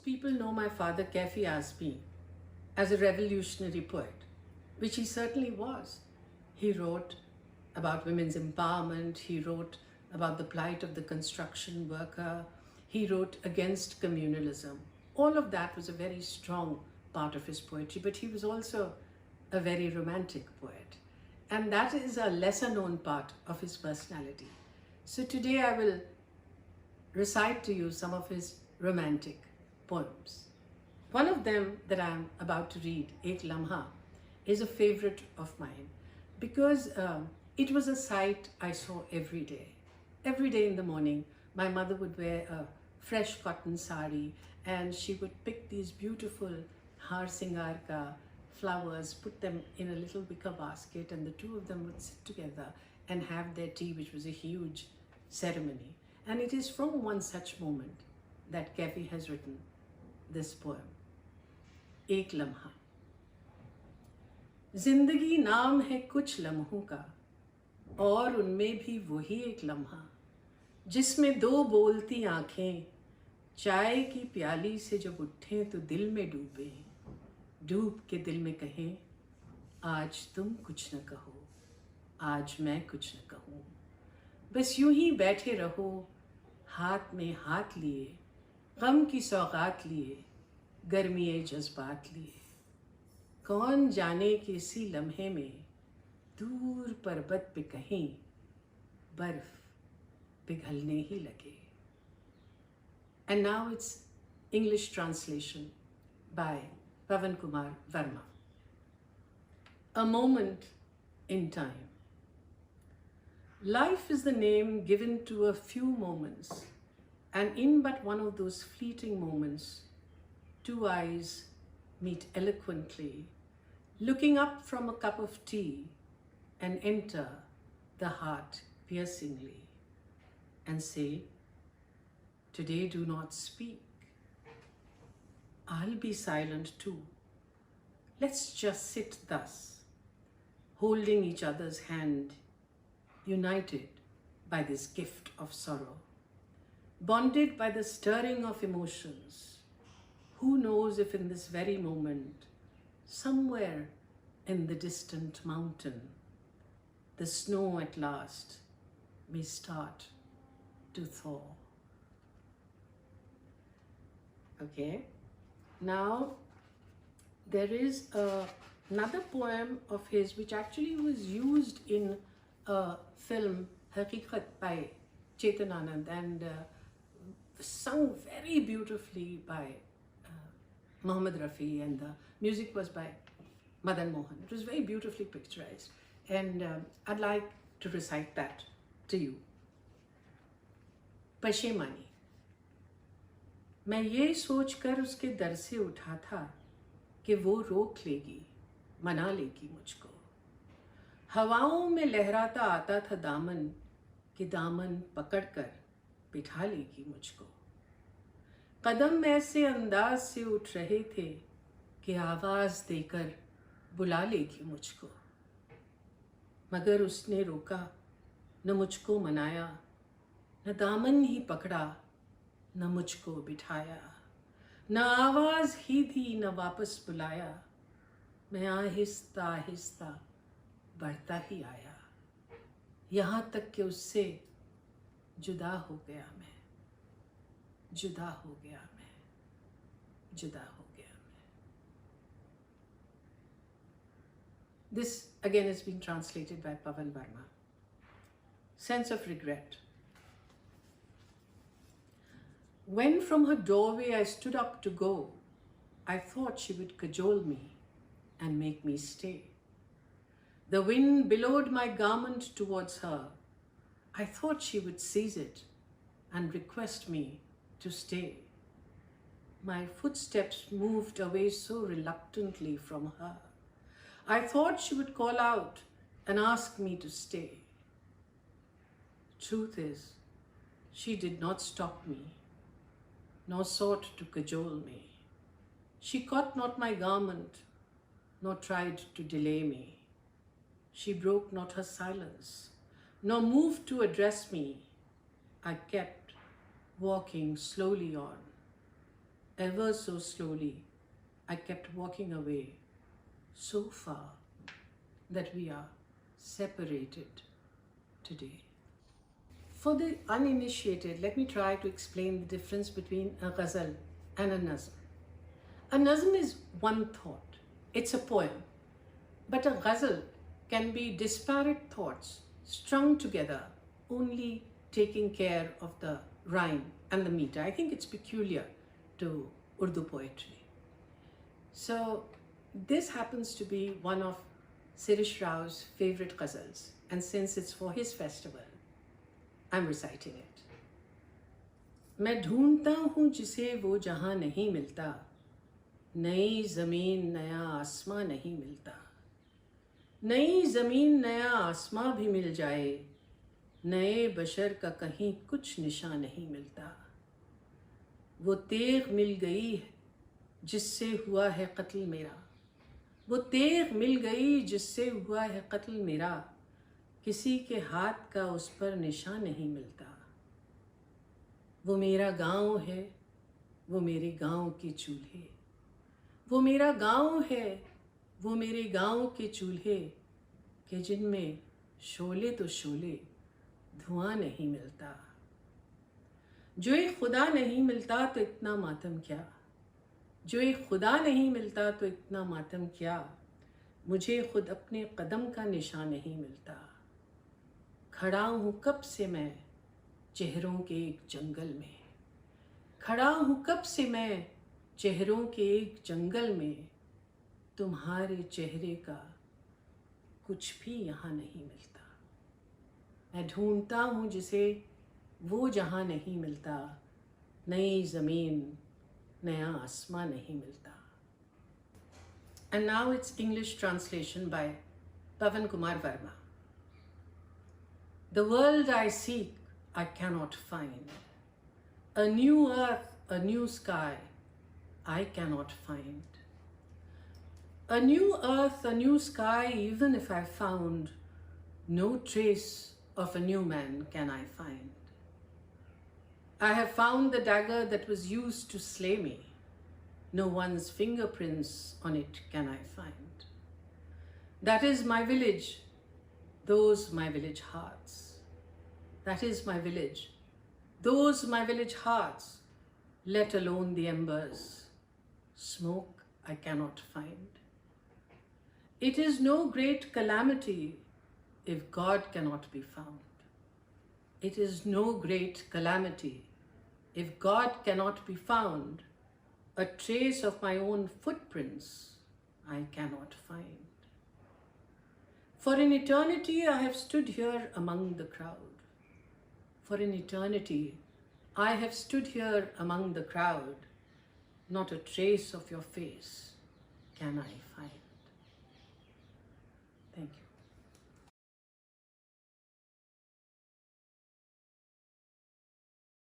people know my father, Kaifi Azmi, as a revolutionary poet, which he certainly was. He wrote about women's empowerment, he wrote about the plight of the construction worker, he wrote against communalism. All of that was a very strong part of his poetry, but he was also a very romantic poet. And that is a lesser known part of his personality. So today I will recite to you some of his romantic poems. One of them that I am about to read, Ek Lamha, is a favorite of mine because it was a sight I saw every day. Every day in the morning, my mother would wear a fresh cotton sari and she would pick these beautiful har singar ka flowers, put them in a little wicker basket, and the two of them would sit together and have their tea, which was a huge ceremony. And it is from one such moment that Kaifi has written this poem, Ek Lamha. जिंदगी नाम है कुछ लम्हों का और उनमें भी वही एक लम्हा जिसमें दो बोलती आंखें चाय की प्याली से जब उठें तो दिल में डूबे, डूब के दिल में कहें आज तुम कुछ न कहो, आज मैं कुछ न कहूँ, बस यूं ही बैठे रहो हाथ में हाथ लिए, गम की सौगात लिए, गर्मी जज्बात लिए। कौन जाने कि इसी लम्हे में दूर पर्वत पे कहीं बर्फ पिघलने ही लगे। And now it's English translation by Pavan Kumar Verma. A moment in time. Life is the name given to a few moments, and in but one of those fleeting moments, two eyes meet eloquently, looking up from a cup of tea, and enter the heart piercingly, and say, today do not speak. I'll be silent too. Let's just sit thus, holding each other's hand, united by this gift of sorrow, bonded by the stirring of emotions. Who knows if in this very moment, somewhere in the distant mountain, the snow at last may start to thaw. Okay, now there is another poem of his which actually was used in a film, Haqiqat, by Chetan Anand, and sung very beautifully by Mohammed Rafi, and the music was by Madan Mohan. It was very beautifully picturized, and I'd like to recite that to you. Pashemani. मैं ये सोचकर उसके दर से उठा था कि वो रोक लेगी, मना लेगी मुझको। हवाओं में लहराता आता था दामन कि दामन पकड़कर बिठा लेगी मुझको। कदम ऐसे अंदाज से उठ रहे थे कि आवाज़ देकर बुला लेगी मुझको। मगर उसने रोका, न मुझको मनाया, न दामन ही पकड़ा, न मुझको बिठाया, न आवाज़ ही दी, न वापस बुलाया। मैं आहिस्ता आहिस्ता बढ़ता ही आया, यहाँ तक कि उससे जुदा हो गया मैं, जुदा हो गया मैं, जुदा हो गया मैं. This again is being translated by Pavan Verma. Sense of regret. When from her doorway I stood up to go, I thought she would cajole me and make me stay. The wind billowed my garment towards her. I thought she would seize it and request me to stay. My footsteps moved away so reluctantly from her. I thought she would call out and ask me to stay. Truth is, she did not stop me, nor sought to cajole me. She caught not my garment, nor tried to delay me. She broke not her silence, nor moved to address me. I kept walking slowly on, ever so slowly, I kept walking away so far that we are separated today. For the uninitiated, let me try to explain the difference between a ghazal and a nazm. A nazm is one thought, it's a poem, but a ghazal can be disparate thoughts strung together, only taking care of the rhyme and the meter. I think it's peculiar to Urdu poetry. So this happens to be one of Sirish Rao's favorite ghazals, and since it's for his festival, I'm reciting it. मैं ढूंढता हूँ जिसे वो जहाँ नहीं मिलता, नई ज़मीन नया आसमां नहीं मिलता, नई ज़मीन नया आसमां भी मिल जाए, नए बशर का कहीं कुछ निशान नहीं मिलता, वो तेग मिल गई है जिससे हुआ है कत्ल मेरा, वो तेग मिल गई जिससे हुआ है कत्ल मेरा, किसी के हाथ का उस पर निशान नहीं मिलता, वो मेरा गांव है, वो मेरे गांव के चूल्हे, वो मेरा गांव है, वो मेरे गांव के चूल्हे, कि जिनमें शोले तो शोले धुआं नहीं मिलता, जो एक खुदा नहीं मिलता तो इतना मातम क्या, जो एक खुदा नहीं मिलता तो इतना मातम क्या, मुझे खुद अपने कदम का निशान नहीं मिलता, खड़ा हूँ कब से मैं चेहरों के एक जंगल में, खड़ा हूँ कब से मैं चेहरों के एक जंगल में, तुम्हारे चेहरे का कुछ भी यहाँ नहीं मिलता, मैं ढूंढता हूँ जिसे वो जहाँ नहीं मिलता, नई ज़मीन नया आसमां नहीं मिलता. And now it's English translation by Pavan Kumar Verma. The world I seek, I cannot find. A new earth, a new sky, I cannot find. A new earth, a new sky, even if I found, no trace of a new man can I find. I have found the dagger that was used to slay me. No one's fingerprints on it can I find. That is my village, those my village hearts. That is my village, those my village hearts, let alone the embers. Smoke I cannot find. It is no great calamity if God cannot be found. It is no great calamity if God cannot be found. A trace of my own footprints I cannot find. For in eternity I have stood here among the crowd. For in eternity I have stood here among the crowd. Not a trace of your face can I find. Thank you.